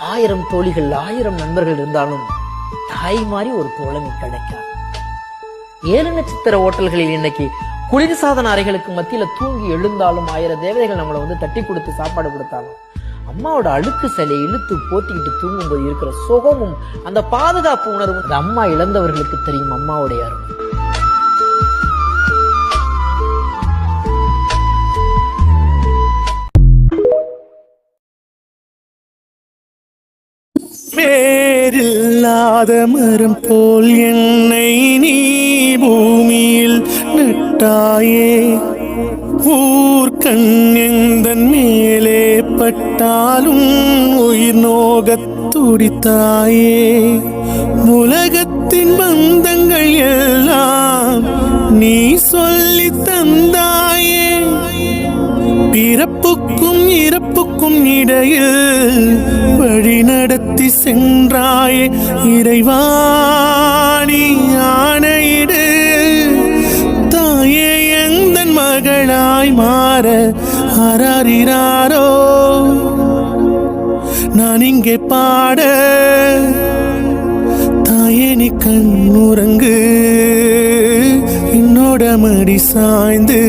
1000 தோழிகள் 1000 நண்பர்கள் இருந்தாலும் தாய் மாதிரி ஒரு தோழமை கிடைக்காது. 7 நட்சத்திர ஹோட்டல்களில் இன்னைக்கு குளிர் சாதன அறைகளுக்கு மத்தியில தூங்கி எழுந்தாலும் 1000 தேவதைகள் நம்மளை தட்டி கொடுத்து சாப்பாடு கொடுத்தாலும் அம்மாவோட அழுக்கு சிலையை இழுத்து போத்திக்கிட்டு தூங்கும்போது இருக்கிற சுகமும் அந்த பாதுகாப்பு உணர்வும் அந்த அம்மா இழந்தவர்களுக்கு தெரியும் அம்மாவுடைய அருமை. வேறில்லாத மரம் போல் என்னை நீ பூமியில் நட்டாயே, ஊர்கண் எந்தன் மேலே பட்டாலும் உயிர் நோகத் துடித்தாயே. உலகத்தின் பந்தங்கள் எல்லாம் நீ சொல்லி தந்தாயே, பிறப்புக்கும் இறப்புக்கும் இடையில் வழி நடத்தி சென்றாயே. இறைவாணி ஆணையிடு தாயே, எந்தன் மகளாய் மாற ஆராரிராரோ நான் இங்கே பாட. தாயே நீ கண்ணுறங்கு, என்னோட மடி சாய்ந்து